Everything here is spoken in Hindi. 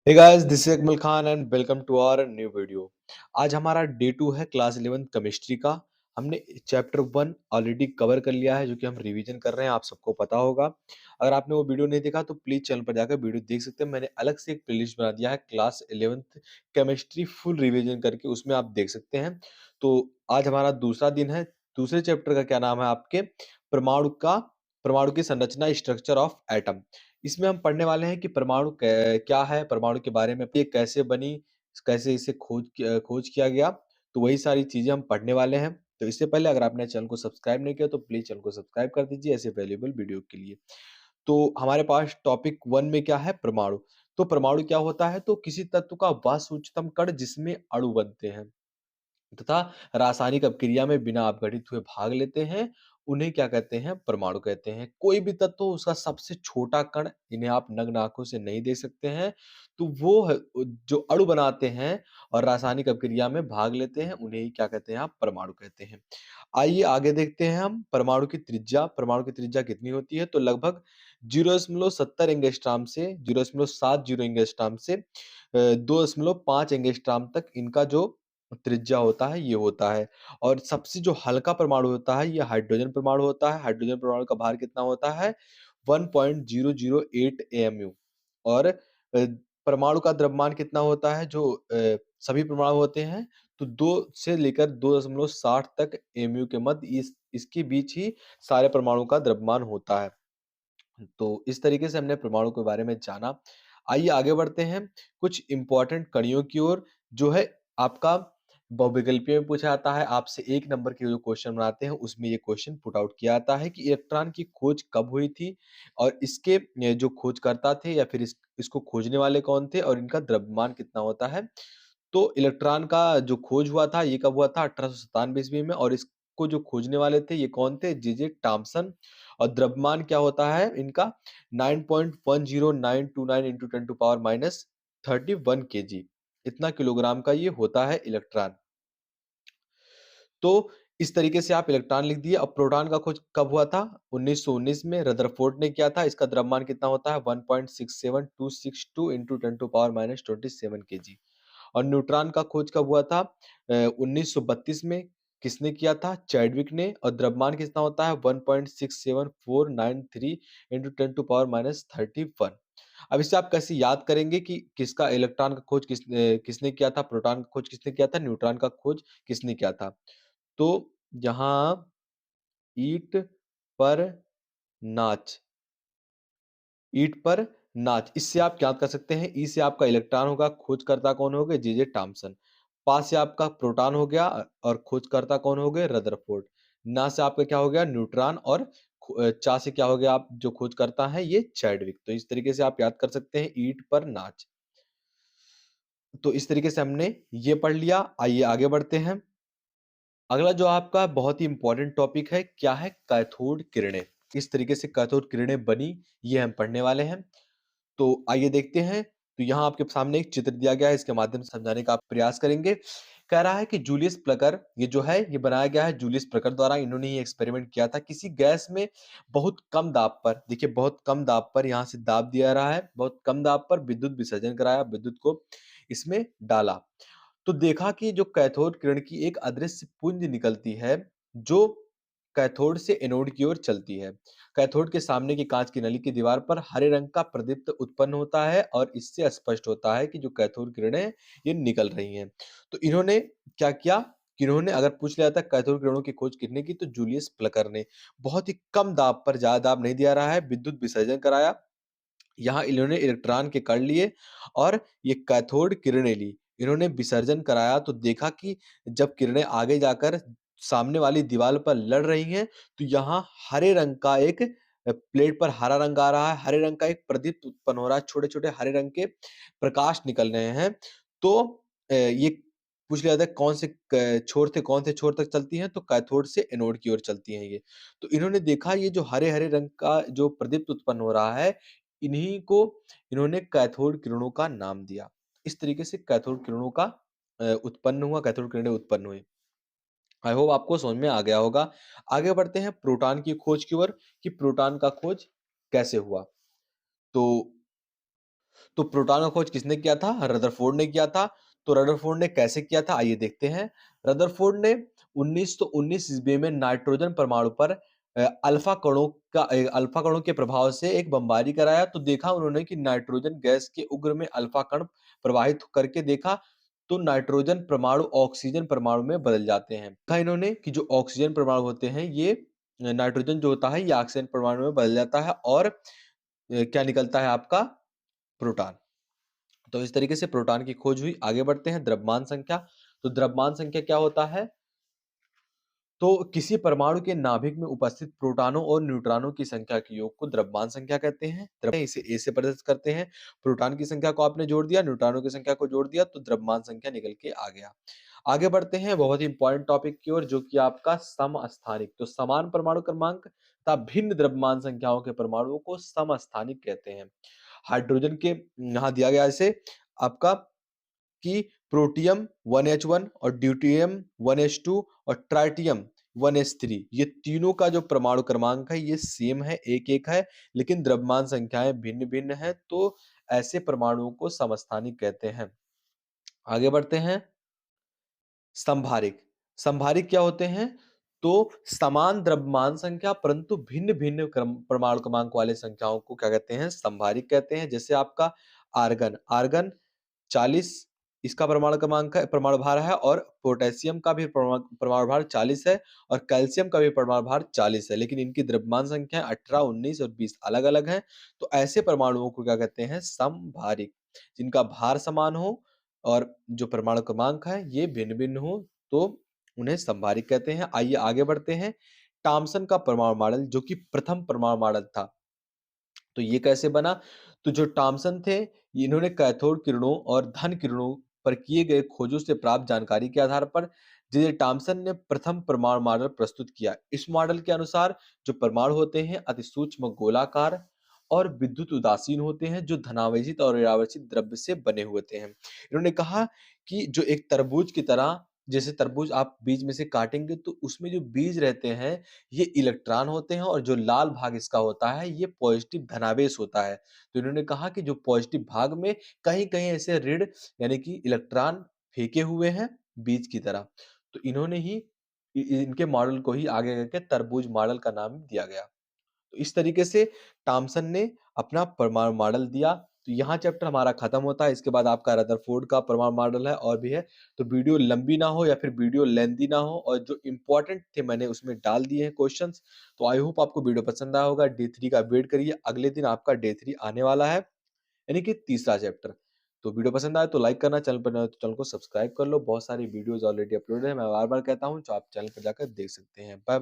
Hey guys, this is Akmal Khan and welcome to our new video. आज हमारा डे 2 है क्लास 11 केमिस्ट्री का। हमने चैप्टर 1 ऑलरेडी कवर कर लिया है, जो कि हम रिवीजन कर रहे हैं, आप सबको पता होगा। अगर आपने वो वीडियो नहीं देखा तो प्लीज चैनल पर जाकर वीडियो देख सकते हैं। मैंने अलग से एक प्लेलिस्ट बना दिया है class 11th chemistry full revision करके, उसमें आप देख सकते हैं। तो आज हमारा दूसरा दिन है। दूसरे चैप्टर का क्या नाम है आपके? परमाणु की संरचना, स्ट्रक्चर ऑफ एटम। इसमें हम पढ़ने वाले हैं कि परमाणु क्या है, परमाणु के बारे में, ये कैसे बनी, कैसे इसे खोज किया गया। तो वही सारी चीजें हम पढ़ने वाले हैं। तो इससे पहले अगर आपने चैनल को सब्सक्राइब नहीं किया तो प्लीज चैनल को सब्सक्राइब कर दीजिए ऐसे वैल्यूएबल वीडियो के लिए। तो हमारे पास टॉपिक 1 में क्या है? परमाणु। तो परमाणु क्या होता है? तो किसी तत्व का वह सूक्ष्मतम कण जिसमें अणु बनते हैं तथा रासायनिक अपक्रिया में बिना अपघटित हुए भाग लेते हैं, उन्हें क्या कहते हैं? परमाणु कहते हैं। कोई भी तत्व हो, उसका सबसे छोटा कण, इन्हें आप नग्न आंखों से नहीं देख सकते हैं, तो वो जो अणु बनाते हैं और रासायनिक अपक्रिया में भाग लेते हैं, उन्हें ही क्या कहते हैं? आप परमाणु कहते हैं। आइए आगे देखते हैं हम परमाणु की त्रिज्या। परमाणु की त्रिज्या कितनी होती है? तो लगभग 0.70 एंगस्ट्रॉम से 0.70 एंगस्ट्रॉम से 2.5 एंगस्ट्रॉम तक इनका जो त्रिज्या होता है ये होता है। और सबसे जो हल्का परमाणु होता है ये हाइड्रोजन परमाणु होता है। हाइड्रोजन परमाणु का भार कितना होता है? 1.008 एमयू। और परमाणु का द्रव्यमान कितना होता है? जो सभी परमाणु होते हैं, तो 2 से लेकर 2.60 तक एमयू के मध्य इसके बीच ही सारे परमाणु का द्रव्यमान होता है। तो इस तरीके से हमने परमाणु के बारे में जाना। आइए आगे बढ़ते हैं कुछ इंपॉर्टेंट कड़ियों की ओर, जो है आपका बहुविकल्पीय में पूछा जाता है। आपसे 1 नंबर के जो क्वेश्चन बनाते हैं उसमें ये क्वेश्चन पुट आउट किया जाता है कि इलेक्ट्रॉन की खोज कब हुई थी और इसके जो खोजकर्ता थे या फिर इसको खोजने वाले कौन थे और इनका द्रव्यमान कितना होता है। तो इलेक्ट्रॉन का जो खोज हुआ था ये कब हुआ था? 1897 ईस्वी में। और इसको जो खोजने वाले थे ये कौन थे? J Thomson. और द्रव्यमान क्या होता है इनका? 9.10929 into 10 to power minus 31 kg, इतना किलोग्राम का ये होता है इलेक्ट्रॉन। तो इस तरीके से आप इलेक्ट्रॉन लिख दिए। अब प्रोटॉन का खोज कब हुआ था? 1919 में रदरफोर्ड ने किया था। इसका द्रव्यमान कितना होता है? 1.67262 into 10 to power minus 27 kg. और न्यूट्रॉन का खोज कब हुआ था? 1932 में। किसने किया था? चैडविक ने। और द्रव्यमान कितना होता है? 1.67493 इंटू 10 टू पावर माइनस 31। अब इसे आप कैसे याद करेंगे कि किसका इलेक्ट्रॉन का खोज किसने किया था, प्रोटॉन का खोज किसने किया था, न्यूट्रॉन का खोज किसने किया था? तो यहाँ ईंट पर नाच, ईंट पर नाच, इससे आप क्या कर सकते हैं? ई से आपका इलेक्ट्रॉन होगा, खोजकर्ता कौन हो गए? जे टॉमसन। पा से आपका प्रोटॉन हो गया और खोजकर्ता कौन हो गए? रदरफोर्ड। ना से आपका क्या हो गया? न्यूट्रॉन। और चा से क्या हो गया? आप जो खोजकर्ता है ये चैडविक। तो इस तरीके से आप याद कर सकते हैं ईंट पर नाच। तो इस तरीके से हमने ये पढ़ लिया। आइए आगे बढ़ते हैं। अगला जो आपका बहुत ही इंपॉर्टेंट टॉपिक है, क्या है? कैथोड किरणें। किस तरीके से कैथोड किरणें बनी, ये हम पढ़ने वाले हैं। तो आइए देखते हैं। तो यहाँ आपके सामने एक चित्र दिया गया है, इसके माध्यम से समझाने का आप प्रयास करेंगे। कह रहा है कि जूलियस प्लकर, ये जो है ये बनाया गया है जूलियस प्लकर द्वारा। इन्होंने ये एक्सपेरिमेंट किया था किसी गैस में बहुत कम दाब पर। देखिए बहुत कम दाब पर यहाँ से दाब दिया रहा है, बहुत कम दाब पर विद्युत विसर्जन कराया, विद्युत को इसमें डाला। तो देखा कि जो कैथोड किरण की एक अदृश्य पुंज निकलती है, जो कैथोड से एनोड की ओर चलती है। कैथोड के सामने की कांच की नली की दीवार पर हरे रंग का प्रदीप्त उत्पन्न होता है और इससे स्पष्ट होता है कि जो कैथोड किरणें ये निकल रही हैं। तो इन्होंने क्या किया कि इन्होंने, अगर पूछ लिया था कैथोड किरणों की खोज किसने की, तो जूलियस प्लकर ने। बहुत ही कम दाब पर, ज्यादा दाब नहीं दिया रहा है, विद्युत विसर्जन कराया। यहाँ इन्होंने इलेक्ट्रॉन के कण लिए और ये कैथोड किरणें ली। इन्होंने विसर्जन कराया तो देखा कि जब किरणें आगे जाकर सामने वाली दीवार पर लड़ रही हैं, तो यहाँ हरे रंग का एक प्लेट पर हरा रंग आ रहा है, हरे रंग का एक प्रदीप्त उत्पन्न हो रहा है, छोटे-छोटे हरे रंग के प्रकाश निकल रहे हैं। तो ये पूछ लिया था कौन से छोर से कौन से छोर तक चलती हैं, तो कैथोड से एनोड की ओर चलती हैं ये। तो इन्होंने देखा ये जो हरे-हरे रंग का जो प्रदीप्त उत्पन्न हो रहा है, इन्हीं को इन्होंने कैथोड किरणों का नाम दिया। इस तरीके से कैथोड किरणों का उत्पन्न हुआ, कैथोड किरणें उत्पन्न हुई। आई होप आपको समझ में आ गया होगा। आगे बढ़ते हैं प्रोटॉन की खोज की ओर कि प्रोटॉन का खोज कैसे हुआ। तो तो प्रोटॉन का खोज किसने किया था? रदरफोर्ड ने किया था। तो रदरफोर्ड ने कैसे किया था? आइए देखते हैं। रदरफोर्ड ने 1919 ईस्वी में नाइट्रोजन परमाणु पर अल्फा कणों के प्रभाव से एक बमबारी कराया। तो देखा उन्होंने कि नाइट्रोजन गैस के उग्र में अल्फा कण प्रवाहित करके देखा, तो नाइट्रोजन परमाणु ऑक्सीजन परमाणु में बदल जाते हैं। देखा इन्होंने कि जो ऑक्सीजन परमाणु होते हैं, ये नाइट्रोजन जो होता है, ये ऑक्सीजन परमाणु में बदल जाता है और क्या निकलता है आपका? प्रोटॉन। तो इस तरीके से प्रोटॉन की खोज हुई। आगे बढ़ते हैं, द्रव्यमान संख्या। तो द्रव्यमान संख्या क्या होता है? तो किसी परमाणु के नाभिक में उपस्थित प्रोटॉनों और न्यूट्रॉनों की संख्या के योग को द्रव्यमान संख्या कहते हैं। इसे ए से प्रदर्शित करते हैं। प्रोटॉन की संख्या को आपने जोड़ दिया, न्यूट्रॉनों की संख्या को जोड़ दिया, तो द्रव्यमान संख्या निकल के आ गया। आगे बढ़ते हैं बहुत ही इंपॉर्टेंट टॉपिक की ओर, जो कि आपका समस्थानिक। तो समान परमाणु क्रमांक तथा भिन्न द्रव्यमान संख्याओं के परमाणुओं को समस्थानिक कहते हैं। हाइड्रोजन के यहाँ दिया गया इसे आपका कि प्रोटियम 1H1 और ड्यूटेरियम 1H2 और ट्राइटियम 1H3, ये तीनों का जो परमाणु क्रमांक है ये सेम है, एक एक है, लेकिन द्रव्यमान संख्याएं भिन्न भिन्न है। तो ऐसे परमाणुओं को समस्थानिक कहते हैं। आगे बढ़ते हैं, संभारिक। संभारिक क्या होते हैं? तो समान द्रव्यमान संख्या परंतु भिन्न भिन्न परमाणु क्रमांक वाले संख्याओं को क्या कहते हैं? संभारिक कहते हैं। जैसे आपका आर्गन, आर्गन 40 इसका परमाणु क्रमांक है, परमाणु भार है, और पोटेशियम का भी परमाणु भार 40 है, और कैल्शियम का भी परमाणु भार 40 है, लेकिन इनकी द्रव्यमान संख्या 18, 19 और 20 अलग अलग है। तो ऐसे परमाणुओं को क्या कहते हैं? समभारिक। जिनका भार समान हो और जो परमाणु क्रमांक है ये भिन्न भिन्न हो, तो उन्हें समभारिक कहते हैं। आइए आगे बढ़ते हैं। थॉमसन का परमाणु मॉडल, जो कि प्रथम परमाणु मॉडल था, तो ये कैसे बना? तो जो थॉमसन थे, इन्होंने कैथोड किरणों और धन किरणों पर किए गए खोजों से प्राप्त जानकारी के आधार पर जे थॉमसन ने प्रथम परमाणु मॉडल प्रस्तुत किया। इस मॉडल के अनुसार जो परमाणु होते हैं अति सूक्ष्म गोलाकार और विद्युत उदासीन होते हैं, जो धनावेशित और ऋणावेशित द्रव्य से बने होते हैं। इन्होंने कहा कि जो एक तरबूज की तरह, जैसे तरबूज आप बीज में से काटेंगे तो उसमें जो बीज रहते हैं ये इलेक्ट्रॉन होते हैं, और जो लाल भाग इसका होता है ये पॉजिटिव धनावेश होता है। तो इन्होंने कहा कि जो पॉजिटिव भाग में कहीं कहीं ऐसे ऋण यानी कि इलेक्ट्रॉन फेंके हुए हैं बीज की तरह। तो इन्होंने ही इनके मॉडल को ही आगे करके तरबूज मॉडल का नाम दिया गया। तो इस तरीके से थॉमसन ने अपना परमाणु मॉडल दिया। तो यहाँ चैप्टर हमारा खत्म होता है। इसके बाद आपका रदरफोर्ड का परमाणु मॉडल है और भी है। तो वीडियो लंबी ना हो या फिर वीडियो लेंथी ना हो, और जो इंपॉर्टेंट थे मैंने उसमें डाल दिए हैं क्वेश्चंस। तो आई होप आपको वीडियो पसंद आया होगा। डे 3 का वेट करिए, अगले दिन आपका डे 3 आने वाला है, यानी कि तीसरा चैप्टर। तो वीडियो पसंद आए तो लाइक करना, चैनल पर नए हो तो चैनल को सब्सक्राइब कर लो। बहुत सारी वीडियोज ऑलरेडी अपलोडेड है, मैं बार बार कहता हूँ, तो आप चैनल पर जाकर देख सकते हैं। बाय।